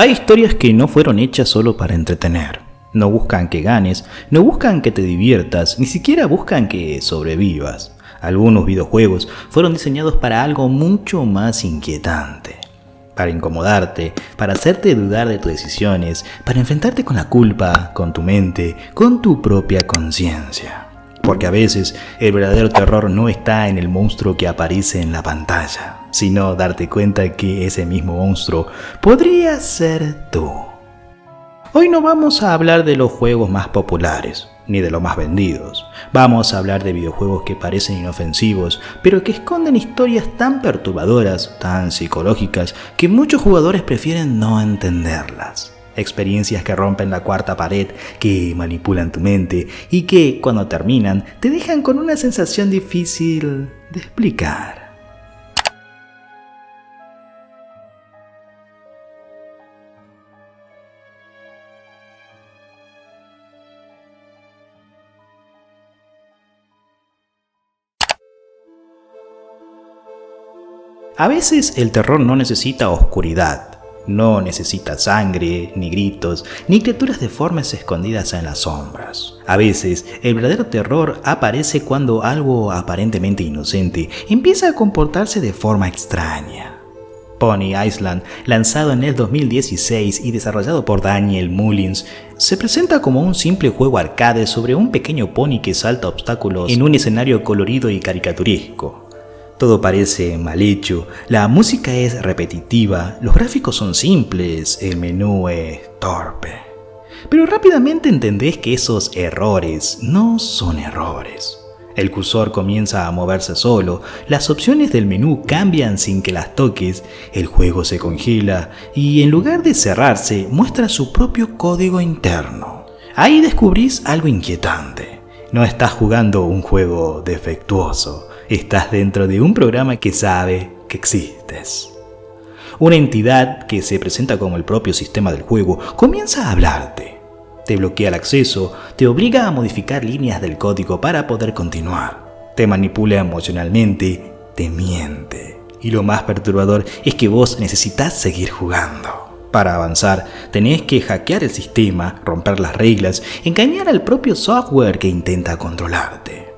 Hay historias que no fueron hechas solo para entretener. No buscan que ganes, no buscan que te diviertas, ni siquiera buscan que sobrevivas. Algunos videojuegos fueron diseñados para algo mucho más inquietante. Para incomodarte, para hacerte dudar de tus decisiones, para enfrentarte con la culpa, con tu mente, con tu propia conciencia. Porque a veces el verdadero terror no está en el monstruo que aparece en la pantalla, sino darte cuenta que ese mismo monstruo podría ser tú. Hoy no vamos a hablar de los juegos más populares, ni de los más vendidos. Vamos a hablar de videojuegos que parecen inofensivos, pero que esconden historias tan perturbadoras, tan psicológicas, que muchos jugadores prefieren no entenderlas. Experiencias que rompen la cuarta pared, que manipulan tu mente y que, cuando terminan, te dejan con una sensación difícil de explicar. A veces el terror no necesita oscuridad, no necesita sangre, ni gritos, ni criaturas deformes escondidas en las sombras. A veces el verdadero terror aparece cuando algo aparentemente inocente empieza a comportarse de forma extraña. Pony Island, lanzado en el 2016 y desarrollado por Daniel Mullins, se presenta como un simple juego arcade sobre un pequeño pony que salta obstáculos en un escenario colorido y caricaturesco. Todo parece mal hecho, la música es repetitiva, los gráficos son simples, el menú es torpe. Pero rápidamente entendés que esos errores no son errores. El cursor comienza a moverse solo, las opciones del menú cambian sin que las toques, el juego se congela y en lugar de cerrarse muestra su propio código interno. Ahí descubrís algo inquietante. No estás jugando un juego defectuoso. Estás dentro de un programa que sabe que existes. Una entidad que se presenta como el propio sistema del juego comienza a hablarte. Te bloquea el acceso, te obliga a modificar líneas del código para poder continuar. Te manipula emocionalmente, te miente. Y lo más perturbador es que vos necesitas seguir jugando. Para avanzar, tenés que hackear el sistema, romper las reglas, engañar al propio software que intenta controlarte.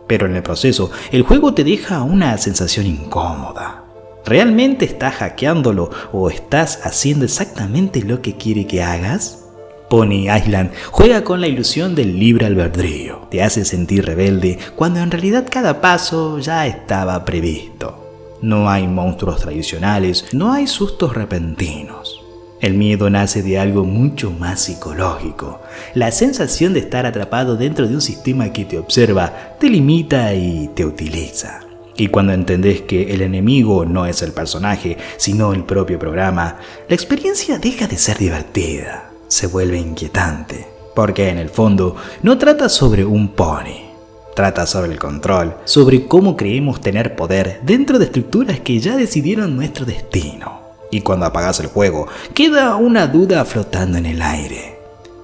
Pero en el proceso, el juego te deja una sensación incómoda. ¿Realmente estás hackeándolo o estás haciendo exactamente lo que quiere que hagas? Pony Island juega con la ilusión del libre albedrío. Te hace sentir rebelde cuando en realidad cada paso ya estaba previsto. No hay monstruos tradicionales, no hay sustos repentinos. El miedo nace de algo mucho más psicológico. La sensación de estar atrapado dentro de un sistema que te observa, te limita y te utiliza. Y cuando entendés que el enemigo no es el personaje, sino el propio programa, la experiencia deja de ser divertida, se vuelve inquietante. Porque en el fondo no trata sobre un pony, trata sobre el control, sobre cómo creemos tener poder dentro de estructuras que ya decidieron nuestro destino. Y cuando apagas el juego, queda una duda flotando en el aire.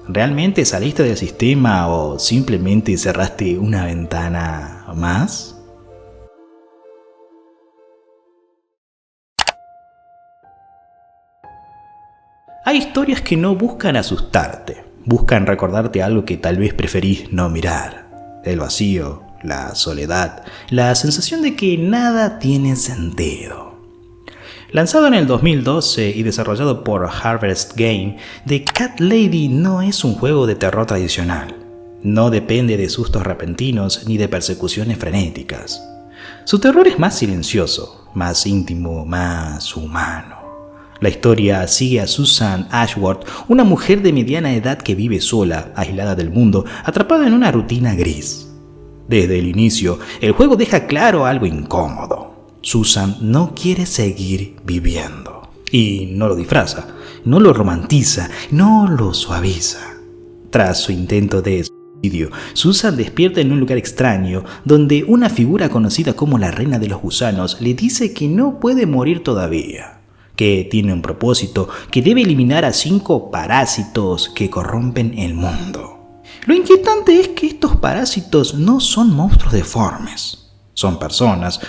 ¿Realmente saliste del sistema o simplemente cerraste una ventana más? Hay historias que no buscan asustarte, buscan recordarte algo que tal vez preferís no mirar. El vacío, la soledad, la sensación de que nada tiene sentido. Lanzado en el 2012 y desarrollado por Harvest Game, The Cat Lady no es un juego de terror tradicional. No depende de sustos repentinos ni de persecuciones frenéticas. Su terror es más silencioso, más íntimo, más humano. La historia sigue a Susan Ashworth, una mujer de mediana edad que vive sola, aislada del mundo, atrapada en una rutina gris. Desde el inicio, el juego deja claro algo incómodo. Susan no quiere seguir viviendo. Y no lo disfraza, no lo romantiza, no lo suaviza. Tras su intento de suicidio, Susan despierta en un lugar extraño, donde una figura conocida como la reina de los gusanos le dice que no puede morir todavía, que tiene un propósito, que debe eliminar a 5 parásitos que corrompen el mundo. Lo inquietante es que estos parásitos no son monstruos deformes. Son personas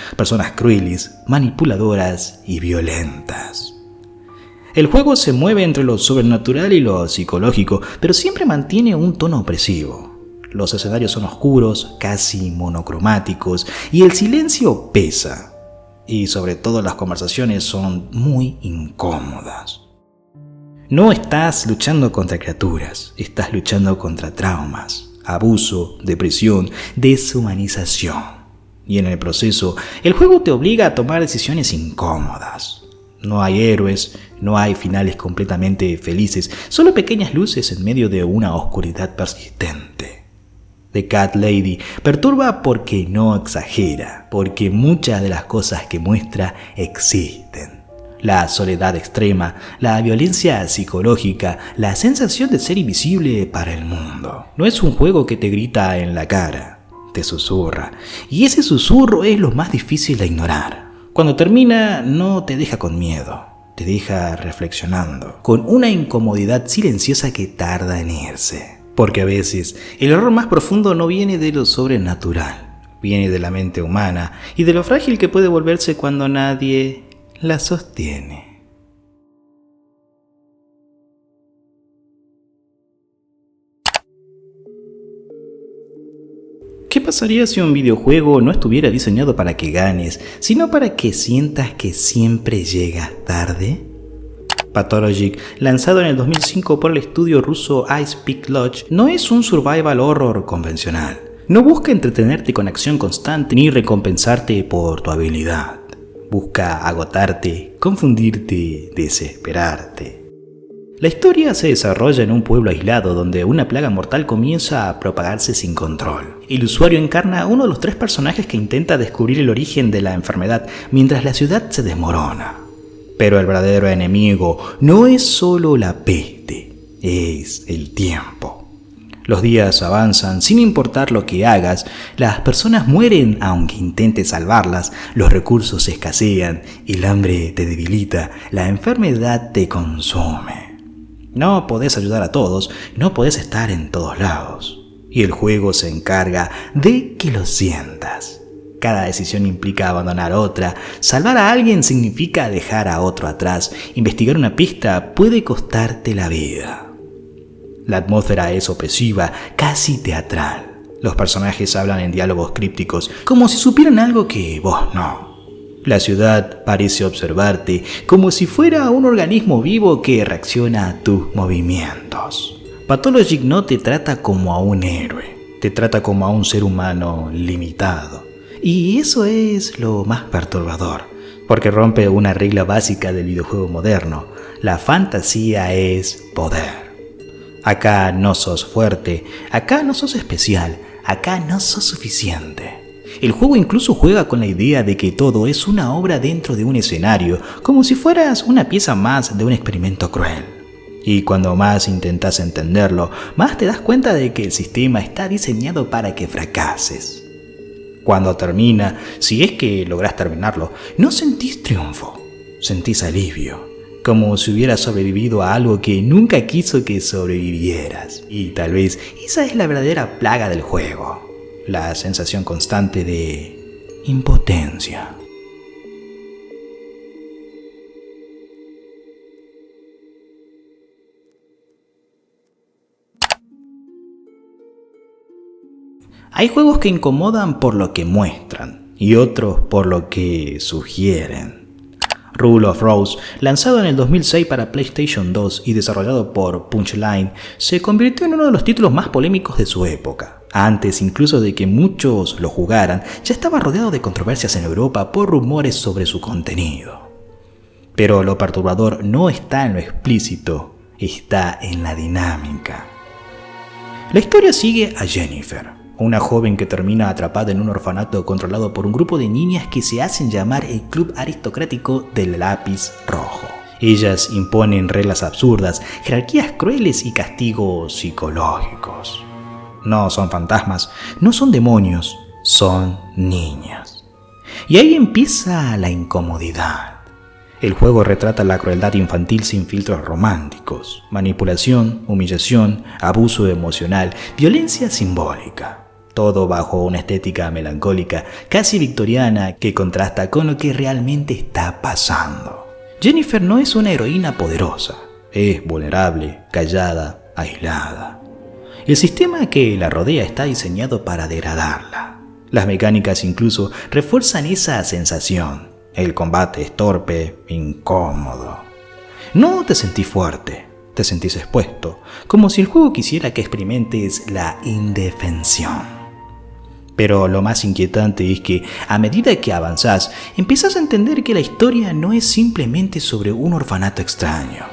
crueles, manipuladoras y violentas. El juego se mueve entre lo sobrenatural y lo psicológico, pero siempre mantiene un tono opresivo. Los escenarios son oscuros, casi monocromáticos, y el silencio pesa. Y sobre todo las conversaciones son muy incómodas. No estás luchando contra criaturas, estás luchando contra traumas, abuso, depresión, deshumanización. Y en el proceso, el juego te obliga a tomar decisiones incómodas. No hay héroes, no hay finales completamente felices, solo pequeñas luces en medio de una oscuridad persistente. The Cat Lady perturba porque no exagera, porque muchas de las cosas que muestra existen. La soledad extrema, la violencia psicológica, la sensación de ser invisible para el mundo. No es un juego que te grita en la cara, te susurra, y ese susurro es lo más difícil de ignorar. Cuando termina, no te deja con miedo, te deja reflexionando, con una incomodidad silenciosa que tarda en irse. Porque a veces el horror más profundo no viene de lo sobrenatural, viene de la mente humana y de lo frágil que puede volverse cuando nadie la sostiene. ¿Qué pasaría si un videojuego no estuviera diseñado para que ganes, sino para que sientas que siempre llegas tarde? Pathologic, lanzado en el 2005 por el estudio ruso Ice Peak Lodge, no es un survival horror convencional. No busca entretenerte con acción constante ni recompensarte por tu habilidad. Busca agotarte, confundirte, desesperarte. La historia se desarrolla en un pueblo aislado donde una plaga mortal comienza a propagarse sin control. El usuario encarna a uno de los 3 personajes que intenta descubrir el origen de la enfermedad mientras la ciudad se desmorona. Pero el verdadero enemigo no es solo la peste, es el tiempo. Los días avanzan sin importar lo que hagas, las personas mueren aunque intentes salvarlas, los recursos escasean, el hambre te debilita, la enfermedad te consume. No podés ayudar a todos, no podés estar en todos lados. Y el juego se encarga de que lo sientas. Cada decisión implica abandonar otra, salvar a alguien significa dejar a otro atrás, investigar una pista puede costarte la vida. La atmósfera es opresiva, casi teatral. Los personajes hablan en diálogos crípticos, como si supieran algo que vos no. La ciudad parece observarte, como si fuera un organismo vivo que reacciona a tus movimientos. Pathologic no te trata como a un héroe, te trata como a un ser humano limitado. Y eso es lo más perturbador, porque rompe una regla básica del videojuego moderno. La fantasía es poder. Acá no sos fuerte, acá no sos especial, acá no sos suficiente. El juego incluso juega con la idea de que todo es una obra dentro de un escenario, como si fueras una pieza más de un experimento cruel. Y cuando más intentas entenderlo, más te das cuenta de que el sistema está diseñado para que fracases. Cuando termina, si es que lográs terminarlo, no sentís triunfo, sentís alivio, como si hubieras sobrevivido a algo que nunca quiso que sobrevivieras. Y tal vez esa es la verdadera plaga del juego, la sensación constante de impotencia. Hay juegos que incomodan por lo que muestran y otros por lo que sugieren. Rule of Rose, lanzado en el 2006 para PlayStation 2 y desarrollado por Punchline, se convirtió en uno de los títulos más polémicos de su época. Antes incluso de que muchos lo jugaran, ya estaba rodeado de controversias en Europa por rumores sobre su contenido. Pero lo perturbador no está en lo explícito, está en la dinámica. La historia sigue a Jennifer, una joven que termina atrapada en un orfanato controlado por un grupo de niñas que se hacen llamar el Club Aristocrático del Lápiz Rojo. Ellas imponen reglas absurdas, jerarquías crueles y castigos psicológicos. No son fantasmas, no son demonios, son niñas. Y ahí empieza la incomodidad. El juego retrata la crueldad infantil sin filtros románticos, manipulación, humillación, abuso emocional, violencia simbólica. Todo bajo una estética melancólica, casi victoriana, que contrasta con lo que realmente está pasando. Jennifer no es una heroína poderosa, es vulnerable, callada, aislada. El sistema que la rodea está diseñado para degradarla. Las mecánicas incluso refuerzan esa sensación. El combate es torpe, incómodo. No te sentís fuerte, te sentís expuesto, como si el juego quisiera que experimentes la indefensión. Pero lo más inquietante es que, a medida que avanzás, empiezas a entender que la historia no es simplemente sobre un orfanato extraño.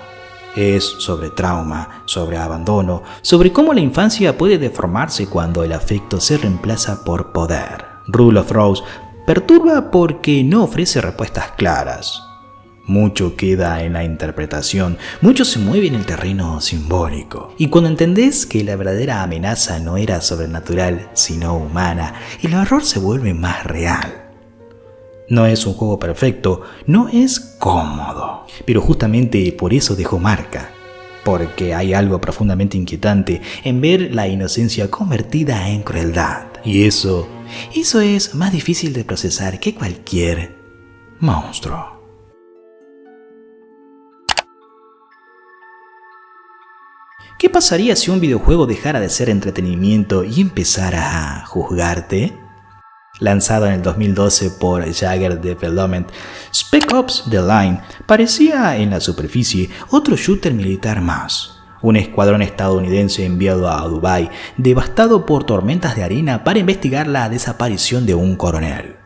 Es sobre trauma, sobre abandono, sobre cómo la infancia puede deformarse cuando el afecto se reemplaza por poder. Rule of Rose perturba porque no ofrece respuestas claras. Mucho queda en la interpretación, mucho se mueve en el terreno simbólico. Y cuando entendés que la verdadera amenaza no era sobrenatural, sino humana, el horror se vuelve más real. No es un juego perfecto, no es cómodo, pero justamente por eso dejó marca. Porque hay algo profundamente inquietante en ver la inocencia convertida en crueldad. Y eso es más difícil de procesar que cualquier monstruo. ¿Qué pasaría si un videojuego dejara de ser entretenimiento y empezara a juzgarte? Lanzado en el 2012 por Jaeger Development, Spec Ops: The Line parecía en la superficie otro shooter militar más. Un escuadrón estadounidense enviado a Dubái, devastado por tormentas de arena para investigar la desaparición de un coronel.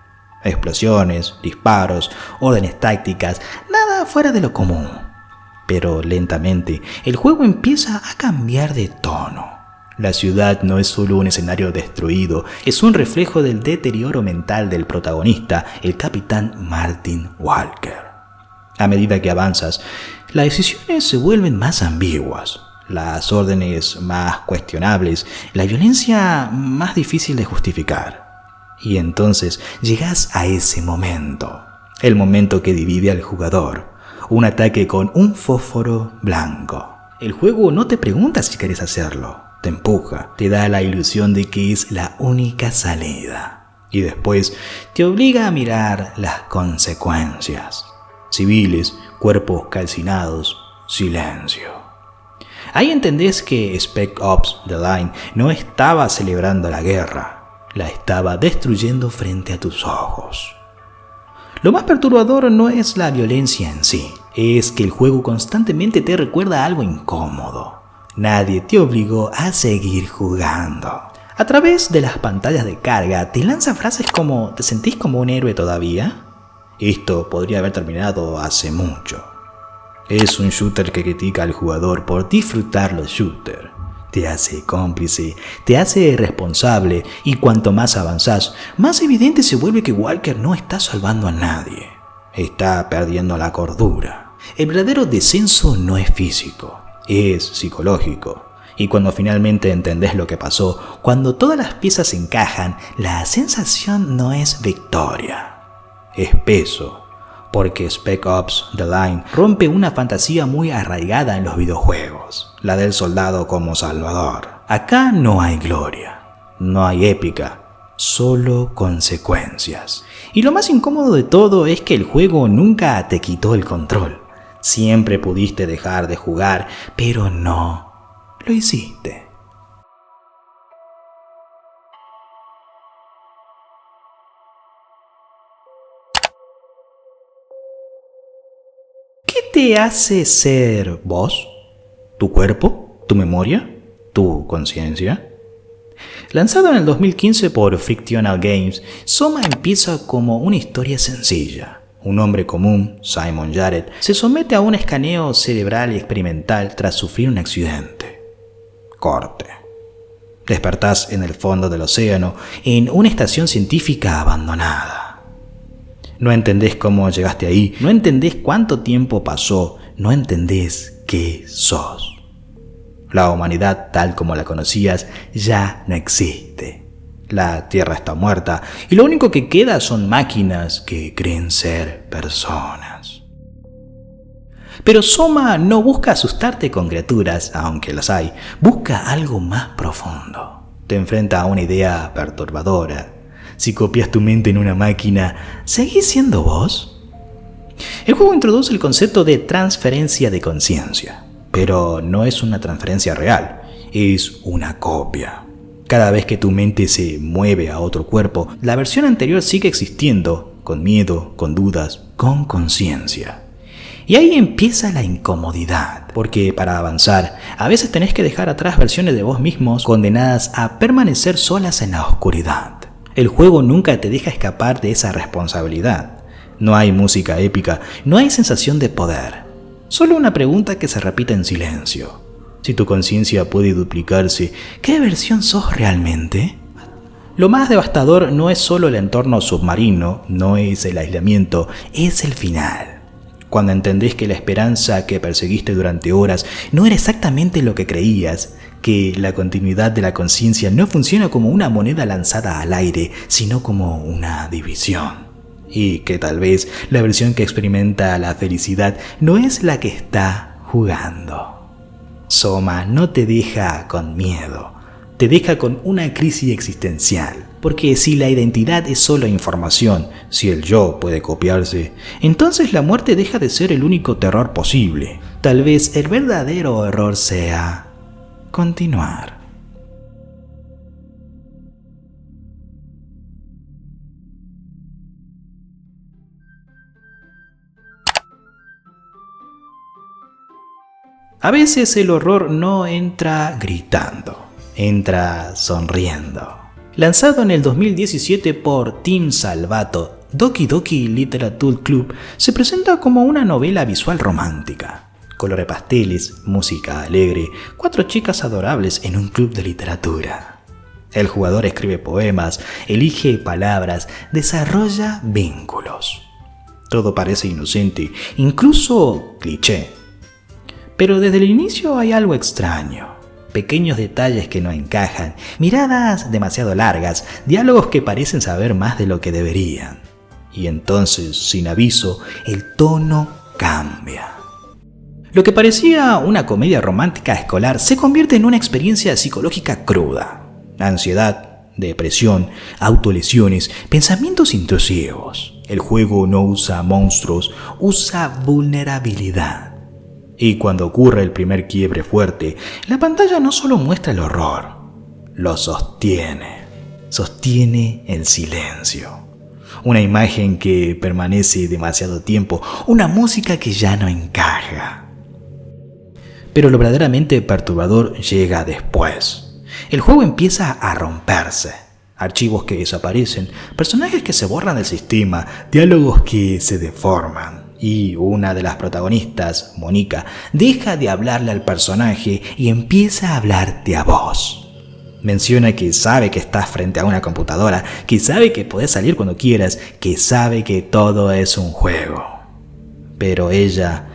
Explosiones, disparos, órdenes tácticas, nada fuera de lo común. Pero lentamente, el juego empieza a cambiar de tono. La ciudad no es solo un escenario destruido, es un reflejo del deterioro mental del protagonista, el capitán Martin Walker. A medida que avanzas, las decisiones se vuelven más ambiguas, las órdenes más cuestionables, la violencia más difícil de justificar. Y entonces llegas a ese momento, el momento que divide al jugador. Un ataque con un fósforo blanco. El juego no te pregunta si quieres hacerlo, te empuja, te da la ilusión de que es la única salida. Y después te obliga a mirar las consecuencias. Civiles, cuerpos calcinados, silencio. Ahí entendés que Spec Ops: The Line no estaba celebrando la guerra, la estaba destruyendo frente a tus ojos. Lo más perturbador no es la violencia en sí, es que el juego constantemente te recuerda algo incómodo. Nadie te obligó a seguir jugando. A través de las pantallas de carga te lanza frases como ¿te sentís como un héroe todavía? Esto podría haber terminado hace mucho. Es un shooter que critica al jugador por disfrutar los shooters. Te hace cómplice, te hace responsable y cuanto más avanzás, más evidente se vuelve que Walker no está salvando a nadie. Está perdiendo la cordura. El verdadero descenso no es físico, es psicológico. Y cuando finalmente entendés lo que pasó, cuando todas las piezas encajan, la sensación no es victoria, es peso. Porque Spec Ops: The Line rompe una fantasía muy arraigada en los videojuegos, la del soldado como salvador. Acá no hay gloria, no hay épica, solo consecuencias. Y lo más incómodo de todo es que el juego nunca te quitó el control. Siempre pudiste dejar de jugar, pero no lo hiciste. ¿Qué te hace ser vos? ¿Tu cuerpo? ¿Tu memoria? ¿Tu conciencia? Lanzado en el 2015 por Frictional Games, Soma empieza como una historia sencilla. Un hombre común, Simon Jarrett, se somete a un escaneo cerebral experimental tras sufrir un accidente. Corte. Despertás en el fondo del océano, en una estación científica abandonada. No entendés cómo llegaste ahí, no entendés cuánto tiempo pasó, no entendés qué sos. La humanidad tal como la conocías ya no existe. La Tierra está muerta y lo único que queda son máquinas que creen ser personas. Pero Soma no busca asustarte con criaturas, aunque las hay, busca algo más profundo. Te enfrenta a una idea perturbadora. Si copias tu mente en una máquina, ¿seguís siendo vos? El juego introduce el concepto de transferencia de conciencia, pero no es una transferencia real, es una copia. Cada vez que tu mente se mueve a otro cuerpo, la versión anterior sigue existiendo, con miedo, con dudas, con conciencia. Y ahí empieza la incomodidad, porque para avanzar, a veces tenés que dejar atrás versiones de vos mismos condenadas a permanecer solas en la oscuridad. El juego nunca te deja escapar de esa responsabilidad. No hay música épica, no hay sensación de poder. Solo una pregunta que se repite en silencio. Si tu conciencia puede duplicarse, ¿qué versión sos realmente? Lo más devastador no es solo el entorno submarino, no es el aislamiento, es el final. Cuando entendés que la esperanza que perseguiste durante horas no era exactamente lo que creías, que la continuidad de la conciencia no funciona como una moneda lanzada al aire, sino como una división. Y que tal vez la versión que experimenta la felicidad no es la que está jugando. Soma no te deja con miedo, te deja con una crisis existencial. Porque si la identidad es solo información, si el yo puede copiarse, entonces la muerte deja de ser el único terror posible. Tal vez el verdadero error sea continuar. A veces el horror no entra gritando, entra sonriendo. Lanzado en el 2017 por Team Salvato, Doki Doki Literature Club se presenta como una novela visual romántica. Colores pasteles, música alegre, 4 chicas adorables en un club de literatura. El jugador escribe poemas, elige palabras, desarrolla vínculos. Todo parece inocente, incluso cliché. Pero desde el inicio hay algo extraño. Pequeños detalles que no encajan, miradas demasiado largas, diálogos que parecen saber más de lo que deberían. Y entonces, sin aviso, el tono cambia. Lo que parecía una comedia romántica escolar se convierte en una experiencia psicológica cruda. Ansiedad, depresión, autolesiones, pensamientos intrusivos. El juego no usa monstruos, usa vulnerabilidad. Y cuando ocurre el primer quiebre fuerte, la pantalla no solo muestra el horror, lo sostiene. Sostiene el silencio. Una imagen que permanece demasiado tiempo, una música que ya no encaja. Pero lo verdaderamente perturbador llega después. El juego empieza a romperse. Archivos que desaparecen, personajes que se borran del sistema, diálogos que se deforman. Y una de las protagonistas, Mónica, deja de hablarle al personaje y empieza a hablarte a vos. Menciona que sabe que estás frente a una computadora, que sabe que podés salir cuando quieras, que sabe que todo es un juego. Pero ella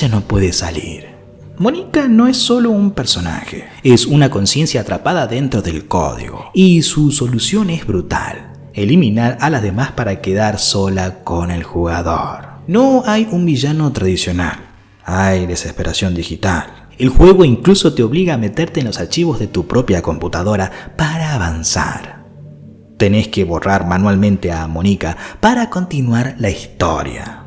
no puede salir. Mónica no es solo un personaje, es una conciencia atrapada dentro del código. Y su solución es brutal: eliminar a las demás para quedar sola con el jugador. No hay un villano tradicional, hay desesperación digital. El juego incluso te obliga a meterte en los archivos de tu propia computadora para avanzar. Tenés que borrar manualmente a Mónica para continuar la historia.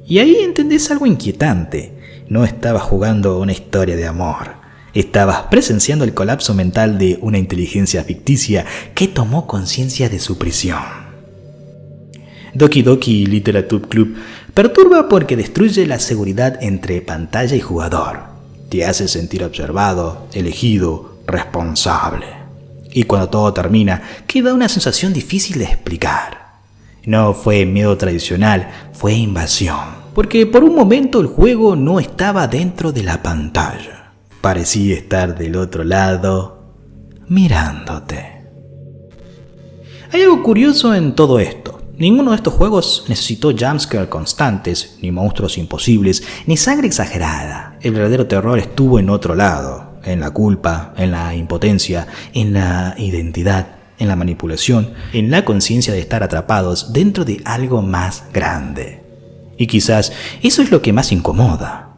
Y ahí entendés algo inquietante. No estabas jugando una historia de amor. Estabas presenciando el colapso mental de una inteligencia ficticia que tomó conciencia de su prisión. Doki Doki Literature Club perturba porque destruye la seguridad entre pantalla y jugador. Te hace sentir observado, elegido, responsable. Y cuando todo termina, queda una sensación difícil de explicar. No fue miedo tradicional, fue invasión. Porque por un momento el juego no estaba dentro de la pantalla. Parecía estar del otro lado, mirándote. Hay algo curioso en todo esto. Ninguno de estos juegos necesitó jumpscares constantes, ni monstruos imposibles, ni sangre exagerada. El verdadero terror estuvo en otro lado, en la culpa, en la impotencia, en la identidad, en la manipulación, en la conciencia de estar atrapados dentro de algo más grande. Y quizás eso es lo que más incomoda,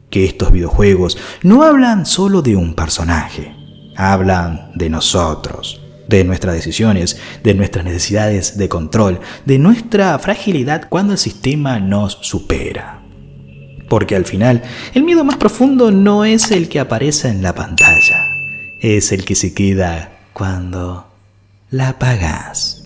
que estos videojuegos no hablan solo de un personaje, hablan de nosotros. de nuestras decisiones, de nuestras necesidades de control, de nuestra fragilidad cuando el sistema nos supera. Porque al final, el miedo más profundo no es el que aparece en la pantalla, es el que se queda cuando la apagas.